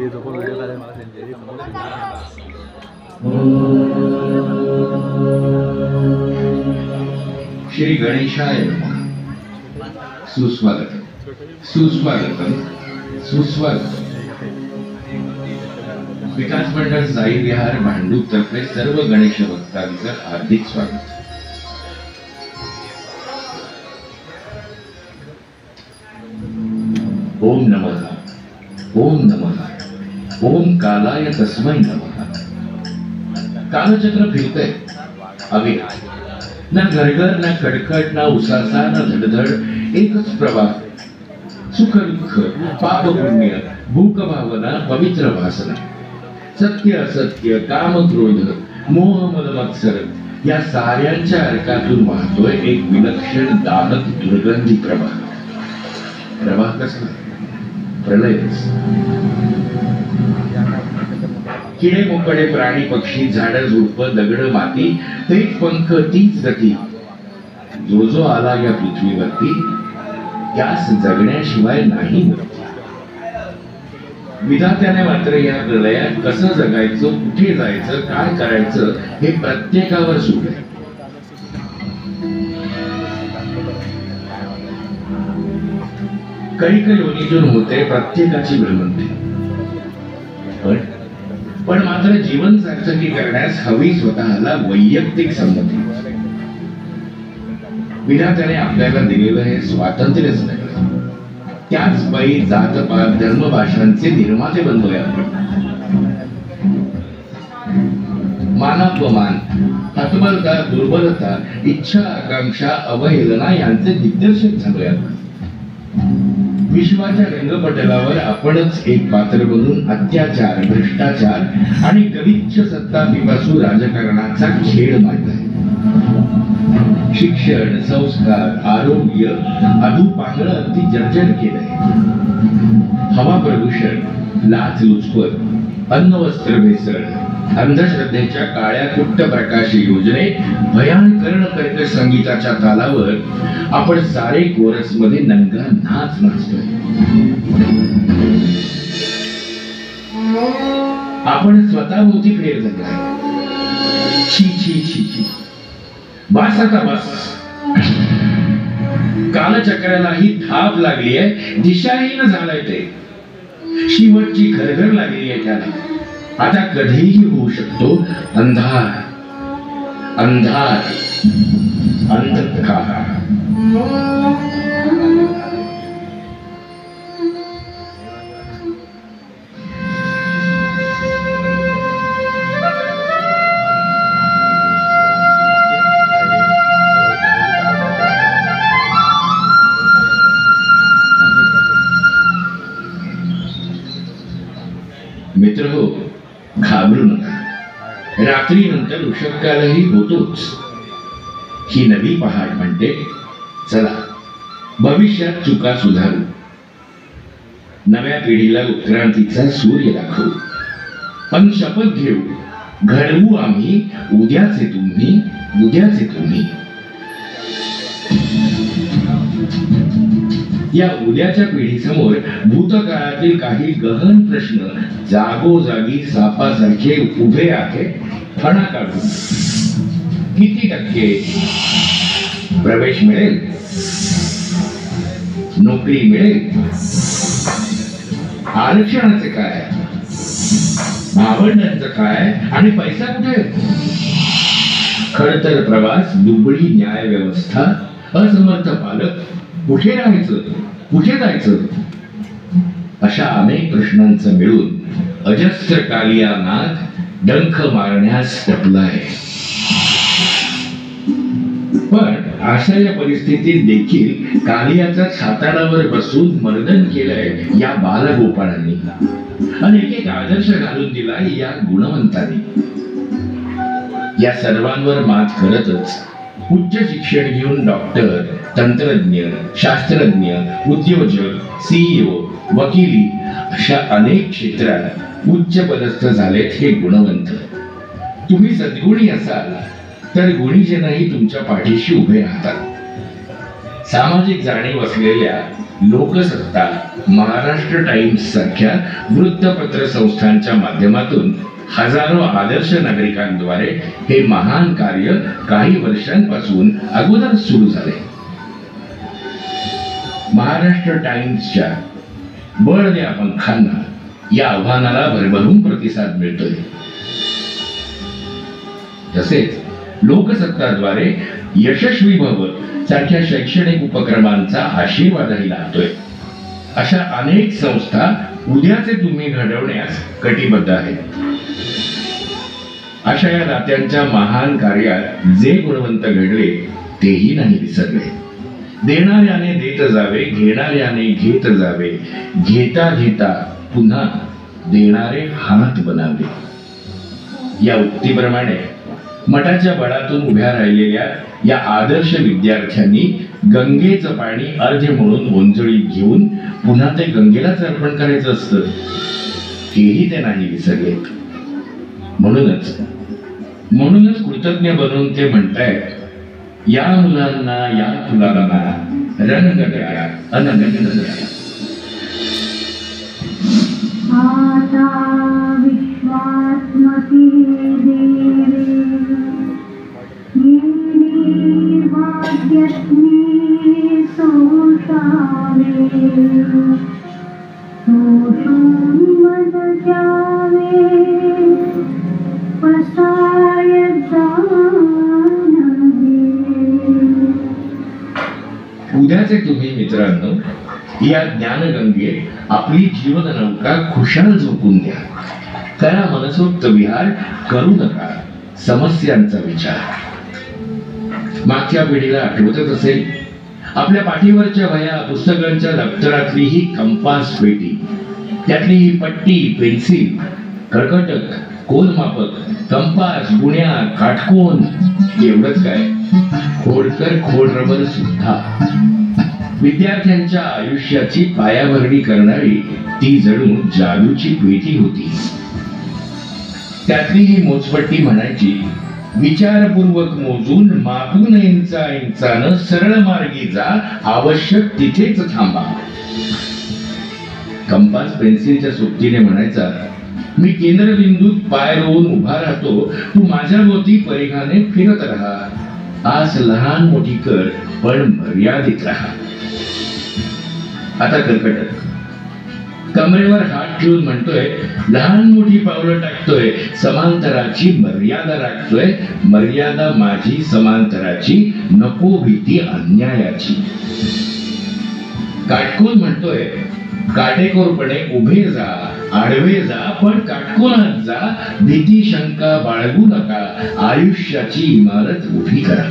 श्री गणेशाय नमः। सुस्वागत सुस्वागत सुस्वागत। विकास मंडळ साई विहार भांडूप तर्फे सर्व गणेश भक्तांचं हार्दिक स्वागत। ओम नमः ओम नमः ओम कालाय तस्मै नमः। कालचक्र फिरतंय अवे ना घरघर ना खडखड ना उसासा ना धडधड एकच प्रवाह। सुख दुःख पाप पुण्य भूक भावना पवित्र वासना सत्य असत्य काम क्रोध मोह मद मत्सर या साऱ्यांच्या अर्कातून वाहतोय एक विलक्षण दाहक दुर्गंधी प्रवाह। प्रवाह कसला? प्रलयच। किडे मोकडे प्राणी पक्षी झाड झुडप दगड माती तेच पंख तीच गती। जो जो आला या पृथ्वीवरती त्यास जगण्याशिवाय नाही मुक्ती। विधात्याने मात्र या प्रलयात कसं जगायचं कुठे जायचं काय करायचं हे प्रत्येकावर सोडलंय। कैक योनीतून होते प्रत्येकाची भ्रमंती। पण मात्र जीवन सार्थकी करण्यास हवी स्वतःला वैयक्तिक संमती। विधात्याने आपल्याला दिलेलं हे स्वातंत्र्यच नाही, त्याच पायी जातपात धर्म भाषांचे निर्माते बनलोय आपण। मानापमान हतबलता दुर्बलता इच्छा आकांक्षा अवहेलना यांचे दिग्दर्शक झालोय आपण। विश्वाच्या रंगपटलावर आपणच एक पात्र बनून अत्याचार भ्रष्टाचार आणि गलिच्छ सत्ता पिपासू राजकारणाचा खेळ मांडलाय। शिक्षण संस्कार आरोग्य अधू पांगळ अगदी जर्जर केलंय। हवा प्रदूषण लाचलुचपत अन्न वस्त्र भेसळ अंधश्रद्धेच्या काळ्या कुट्ट प्रकाश योजनेत भयानकर्ण कर्कश संगीताच्या तालावर आपण सारे कोरस मध्ये नंगा नाच नाचतोय। आपण स्वतःभोवती फेर धरलाय। छी छी छी छी बस आता बस। कालचक्रालाही थाप लागली आहे दिशाहीन झालाय ते। शेवटची घरघर लागली आहे त्याला। आता कधीही होऊ शकतो अंधार अंधार अंधकार। मित्र हो घाबरू नका। रात्री नंतर उषःकालही होतोच। ही नवी पहाट म्हणते चला भविष्यात चुका सुधारू, नव्या पिढीला उत्क्रांतीचा सूर्य दाखवू, पण शपथ घेऊ घडवू आम्ही उद्याचे तुम्ही उद्याचे तुम्ही। या उद्याच्या पिढीसमोर भूतकाळातील काही गहन प्रश्न जागोजागी सापासारखे उभे आहेत। फणा काढून किती टक्के प्रवेश मिळेल, नोकरी मिळेल, आरक्षणाचे काय, भावंडांचं काय आणि पैसा कुठे? खडतर प्रवास दुबळी न्याय व्यवस्था असमर्थ पालक कुठे राहायचं कुठे जायचं अशा अनेक प्रश्नांचं मिळून अजस्त्र कालिया नाग डंख मारण्यास टपलाय। पण अशा या परिस्थितीत देखील कालियाचा छाताडावर बसून मर्दन केलंय या बालगोपाळांनी आणि एक आदर्श घालून दिलाय या गुणवंतांनी। या सर्वांवर मात करतच उच्च शिक्षण घेऊन डॉक्टर तंत्रज्ञ शास्त्रज्ञ उद्योजक सीईओ वकिली अशा अनेक क्षेत्रात उच्च पदस्थ झालेत हे गुणवंत। तुम्ही सद्गुणी असाल तर गुणीजनही तुमच्या पाठीशी उभे राहतात। सामाजिक जाणीव असलेल्या लोकसत्ता, महाराष्ट्र टाइम्स सारख्या वृत्तपत्र संस्थांच्या माध्यमातून हजारो आदर्श नागरिकांद्वारे हे महान कार्य काही वर्षांपासून अगोदर सुरू झाले. महाराष्ट्र टाइम्सच्या बळ द्या पंखांना या आव्हानाला भरभरून प्रतिसाद मिळतोय. तसेच लोकसत्ताद्वारे यशस्वी भव सारख्या शैक्षणिक उपक्रमांचा आशीर्वादही लाभतोय. अशा अनेक संस्था उद्याचे तुम्ही घडवण्यास कटिबद्ध आहेत. अशा या दात्यांच्या महान कार्यात जे गुणवंत घडले तेही नाही विसरले. देणाऱ्याने देत जावे, घेणाऱ्याने घेत जावे, घेता घेता पुन्हा देणारे हात बनावे. या उक्तीप्रमाणे मठाच्या बळातून उभ्या राहिलेल्या या आदर्श विद्यार्थ्यांनी गंगेचं पाणी अर्घ्य म्हणून ओंजळीत घेऊन पुन्हा ते गंगेलाच अर्पण करायचं असतं, हेही ते नाही विसरले. म्हणूनच कृतज्ञ बनून ते म्हणतायत, या मुलांना या फुलांना रंग द्या, अनंत द्या. आता विश्वात्मके देवे भाग्यस्मी सोषावे सोषोन्मद जावे पसाय उद्याचे तुम्ही मित्रांनो या ज्ञानगंगेत आपली जीवन नौका खुशाल झोपून द्या. करा मनसोक्त विहार, करू नका समस्यांचा विचार. मागच्या पिढीला आठवतच असेल, आपल्या पाठीवरच्या वह्या पुस्तकांच्या दप्तरातली ही कंपास पेटी, त्यातली ही पट्टी, पेन्सिल, कर्कटक, कोनमापक, कंपास, गुण्या, काटकोन, एवढंच काय खोडकर खोड रबर सुद्धा. विद्यार्थ्यांच्या आयुष्याची पायाभरणी करणारी ती जणू जादूची पेटी होती. त्यातली ही मोजपट्टी म्हणायची, विचारपूर्वक मोजून मापून इंचा इंचानं सरळ मार्गी जा, आवश्यक तिथेच थांबा. कंपास पेन्सिलच्या सोबतीने म्हणायचा, मी केंद्रबिंदूत पाय रोवून उभा राहतो, तू माझ्या भोवती परिघाने फिरत राहा. आस लहान मोठी कर, पण मर्यादित राहा. आता कर्कटक कमरेवर हात ठेवून म्हणतोय, लहान मोठी पावलं टाकतोय, समांतराची मर्यादा राखतोय. मर्यादा माझी समांतराची, नको भीती अन्यायाची. काटकोन म्हणतोय, काटेकोरपणे उभे जा, आडवे जा, पण काटकोनात जा. भीती शंका बाळगू नका, आयुष्याची इमारत उभी करा.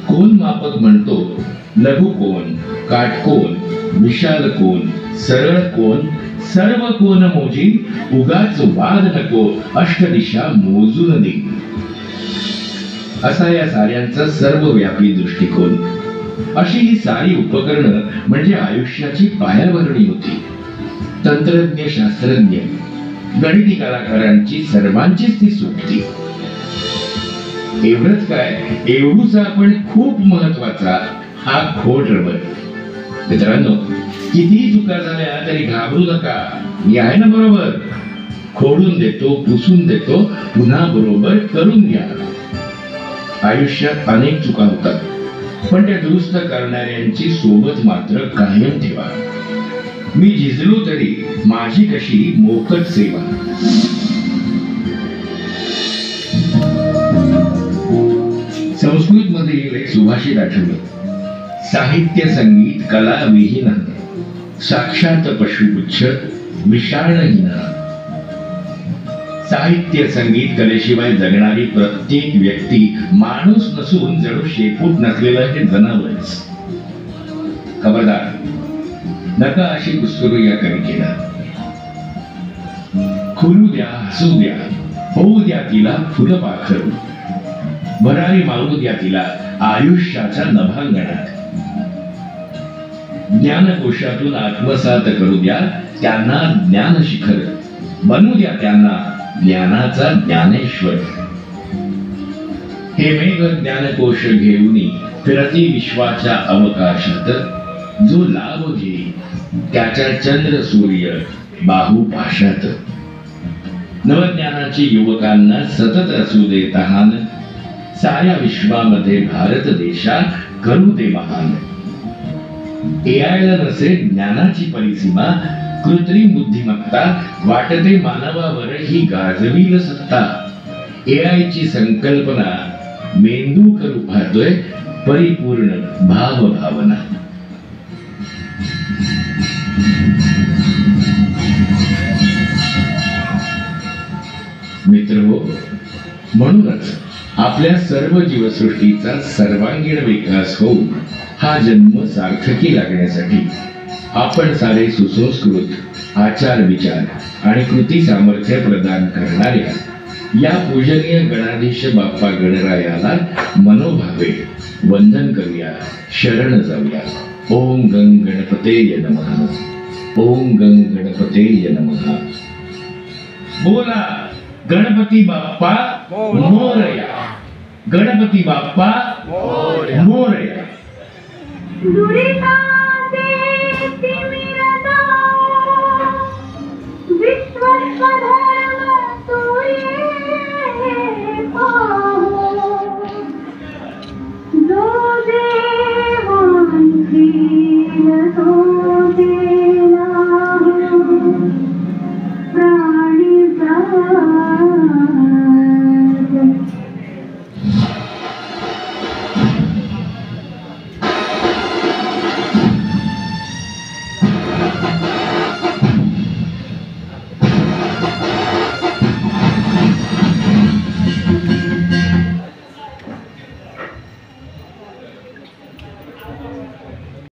कोन मापक म्हणतो, लघु कोन, काटकोन, विशाल कोन, सरळ कोन, सर्व कोन मोजी, उगाच वाद नको, अष्टदिशा मोजून दे. असा या साऱ्यांचा सर्वव्यापी दृष्टिकोन. अशी ही सारी उपकरणं म्हणजे आयुष्याची पायाभरणी होती. तंत्रज्ञ, शास्त्रज्ञ, गणिती कलाकारांची सर्वांचीच ती सोबती. एवढंच काय, एवढूचा पण खूप महत्वाचा हा खोड रबर. मित्रांनो, किती चुका झाल्या तरी घाबरू नका, मी आहे ना बरोबर. खोडून देतो, पुसून देतो, पुन्हा बरोबर करून घ्या. आयुष्यात अनेक चुका होतात, पण त्या दुरुस्त करणाऱ्यांची सोबत मात्र कायम ठेवा. मी झिजलो तरी माझी कशी मोफत सेवा. संस्कृत मध्ये एक सुभाषित आठवलं, साहित्य संगीत कला विहीन, साक्षात पशुपुच्छ विषाणहीन. साहित्य संगीत कलेशिवाय जगणारी प्रत्येक व्यक्ती माणूस नसून जणू शेपूट नसलेलं हे जनावरच. खबरदार, नका अशी कुस्करू या कवितेला. खुलू द्या, हसू द्या, होऊ द्या तिला फुलपाखरू, भरारी मारू द्या तिला आयुष्याच्या नभांगणात. ज्ञानकोशातून आत्मसात करू द्या त्यांना ज्ञान शिखर, बनू द्या त्यांना ज्ञानाचा ज्ञानेश्वर. हे मेघ ज्ञानकोश घेऊनी फिरती विश्वाच्या अवकाशात, जो लाभ घेई त्याच्या चंद्र सूर्य बाहुपाशात. नवज्ञानाची युवकांना सतत असू दे तहान, साऱ्या विश्वामध्ये भारत देशात करू दे महान. एआयला नसे ज्ञानाची परिसीमा, कृत्रिम बुद्धिमत्ता वाटते मानवावर ही गाजवील सत्ता. एआयची संकल्पना मेंदू करू पाहतोय परिपूर्ण भावभावना. मित्रहो, म्हणूनच आपल्या सर्व जीवसृष्टीचा सर्वांगीण विकास होऊन हा जन्म सार्थकी लागण्यासाठी आपण सारे सुसंस्कृत आचार विचार आणि कृती सामर्थ्य प्रदान करणाऱ्या या पूजनीय गणाधीश बाप्पा गणरायाला मनोभावे वंदन करूया, शरण जाऊया. ओम गं गणपतेय नमः. ओम गं गणपतेय नमः. बोला गणपती बाप्पा मोरया. गणपती बाप्पा मोरया. दुरिता